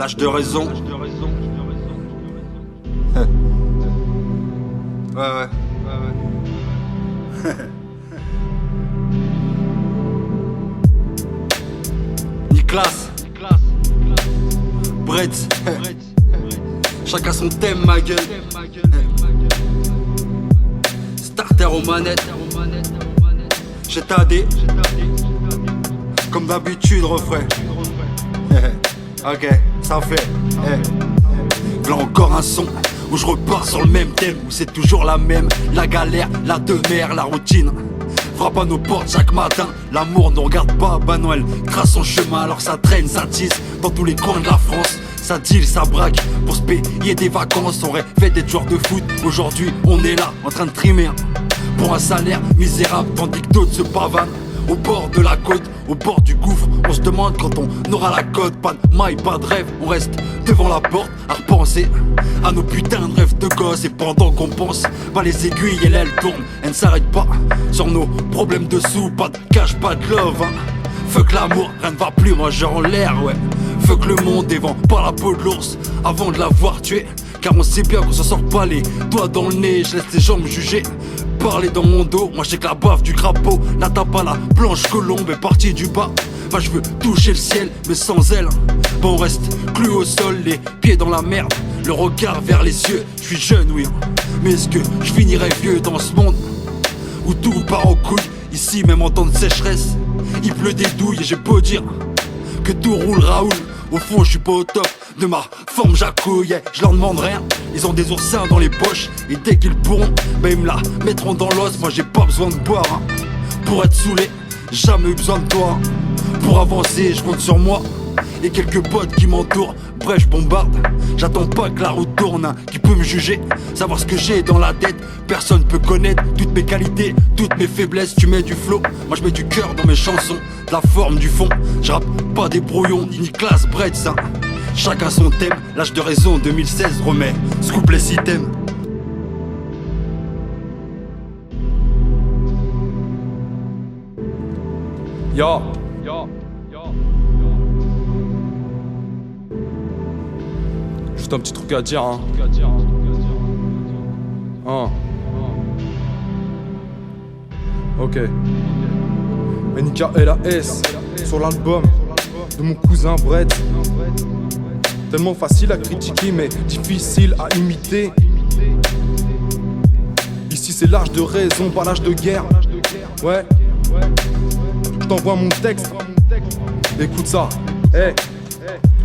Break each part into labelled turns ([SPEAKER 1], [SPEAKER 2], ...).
[SPEAKER 1] L'âge de raison. Ouais. Niklas, Brett, chacun son thème, ma gueule. Starter aux manettes, j'ai TAD, comme d'habitude, refrain. Ok, ça fait. Là encore un son où je repars sur le même thème, où c'est toujours la même, la galère, la demeure, la routine. Frappe à nos portes chaque matin, l'amour ne regarde pas, bah non elle trace son chemin, alors ça traîne, ça tisse dans tous les coins de la France. Ça deal, ça braque, pour se payer des vacances, on rêvait d'être joueur de foot. Aujourd'hui on est là, en train de trimer pour un salaire misérable, tandis que d'autres se pavanent au bord de la côte, au bord du gouffre. On se demande quand on aura la cote. Pas de maille, pas de rêve, on reste devant la porte à repenser à nos putains de rêves de gosses. Et pendant qu'on pense, bah les aiguilles elles tournent, elles ne s'arrêtent pas sur nos problèmes de sous. Pas de cash, pas de love, hein. Fuck l'amour, rien ne va plus, moi j'ai en l'air, ouais. Fuck le monde et vend par la peau de l'ours avant de l'avoir tué. Car on sait bien qu'on s'en sort pas les doigts dans le nez. Je laisse les gens me juger, parler dans mon dos. Moi je sais que la baffe du crapaud, la tape à la blanche colombe est partie du bas. Bah je veux toucher le ciel mais sans elle. Bah on reste cloué au sol, les pieds dans la merde, le regard vers les cieux. Je suis jeune oui, mais est-ce que je finirai vieux dans ce monde où tout part en couille? Ici même en temps de sécheresse, il pleut des douilles et j'ai beau dire que tout roule Raoul. Au fond je suis pas au top de ma forme j'accouille, yeah. Je leur demande rien, ils ont des oursins dans les poches. Et dès qu'ils pourront, bah ils me la mettront dans l'os. Moi j'ai pas besoin de boire, hein. Pour être saoulé, jamais eu besoin de toi, hein. Pour avancer, je compte sur moi et quelques potes qui m'entourent. Bref, je bombarde, j'attends pas que la route tourne, hein. Qui peut me juger, savoir ce que j'ai dans la tête? Personne peut connaître toutes mes qualités, toutes mes faiblesses. Tu mets du flow, moi je mets du cœur dans mes chansons, de la forme, du fond. Je rappe pas des brouillons, ni Niklas, Brett, ça. Chacun son thème, l'âge de raison 2016 remet ce couplet si t'aimes.
[SPEAKER 2] Yo. Juste un petit truc à dire, hein. Ok. NKLAS sur l'album de mon cousin Brett. Tellement facile à critiquer mais difficile à imiter. Ici c'est l'âge de raison, pas l'âge de guerre. Ouais. Je t'envoie mon texte. Écoute ça. Hey.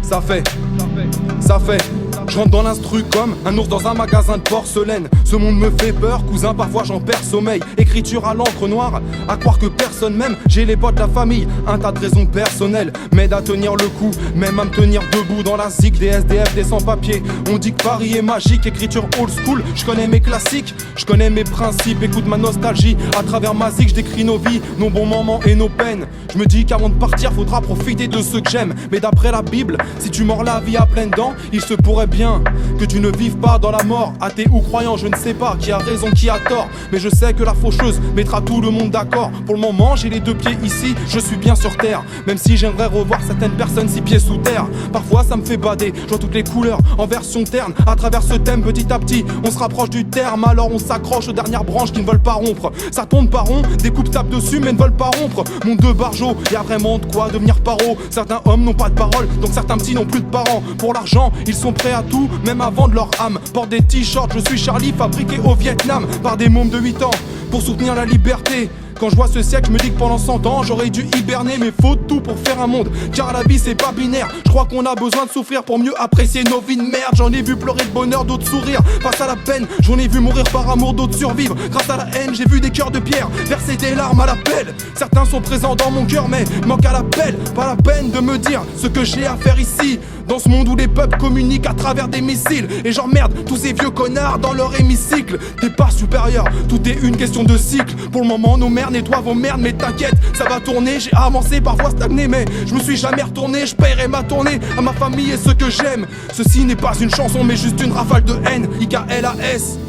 [SPEAKER 2] Ça fait. Je rentre dans l'instru comme un ours dans un magasin de porcelaine. Ce monde me fait peur, cousin, parfois j'en perds sommeil. Écriture à l'encre noire, à croire que personne m'aime. J'ai les potes de la famille, un tas de raisons personnelles m'aident à tenir le coup, même à me tenir debout dans la zig des SDF, des sans-papiers. On dit que Paris est magique, écriture old school. Je connais mes classiques, je connais mes principes. Écoute ma nostalgie, à travers ma zig, je décris nos vies, nos bons moments et nos peines. Je me dis qu'avant de partir, faudra profiter de ceux que j'aime. Mais d'après la Bible, si tu mords la vie à pleines dents, il se pourrait bien que tu ne vives pas dans la mort. Athée ou croyant, je ne sais pas qui a raison, qui a tort. Mais je sais que la faucheuse mettra tout le monde d'accord. Pour le moment, j'ai les deux pieds ici, je suis bien sur terre. Même si j'aimerais revoir certaines personnes 6 pieds sous terre. Parfois ça me fait bader, je vois toutes les couleurs en version terne. À travers ce thème, petit à petit, on se rapproche du terme. Alors on s'accroche aux dernières branches qui ne veulent pas rompre. Ça tourne pas rond, des coupes tapent dessus mais ne veulent pas rompre. Mon deux barjots, y a vraiment de quoi devenir paro. Certains hommes n'ont pas de parole, donc certains petits n'ont plus de parents. Pour l'argent, ils sont prêts à tout, même à vendre leur âme. Porte des t-shirts, je suis Charlie, fabriqué au Vietnam par des mômes de 8 ans pour soutenir la liberté. Quand je vois ce siècle, je me dis que pendant 100 ans j'aurais dû hiberner. Mais faut tout pour faire un monde, car la vie c'est pas binaire. Je crois qu'on a besoin de souffrir pour mieux apprécier nos vies de merde. J'en ai vu pleurer de bonheur, d'autres sourire face à la peine. J'en ai vu mourir par amour, d'autres survivre grâce à la haine. J'ai vu des cœurs de pierre verser des larmes à l'appel. Certains sont présents dans mon cœur mais manquent à l'appel. Pas la peine de me dire ce que j'ai à faire ici, dans ce monde où les peuples communiquent à travers des missiles. Et j'emmerde tous ces vieux connards dans leur hémicycle. T'es pas supérieur, tout est une question de cycle. Pour le moment nos mères nettoient vos merdes, mais t'inquiète, ça va tourner. J'ai avancé, parfois stagné, mais je me suis jamais retourné. Je paierai ma tournée à ma famille et ceux que j'aime. Ceci n'est pas une chanson mais juste une rafale de haine. IKLAS.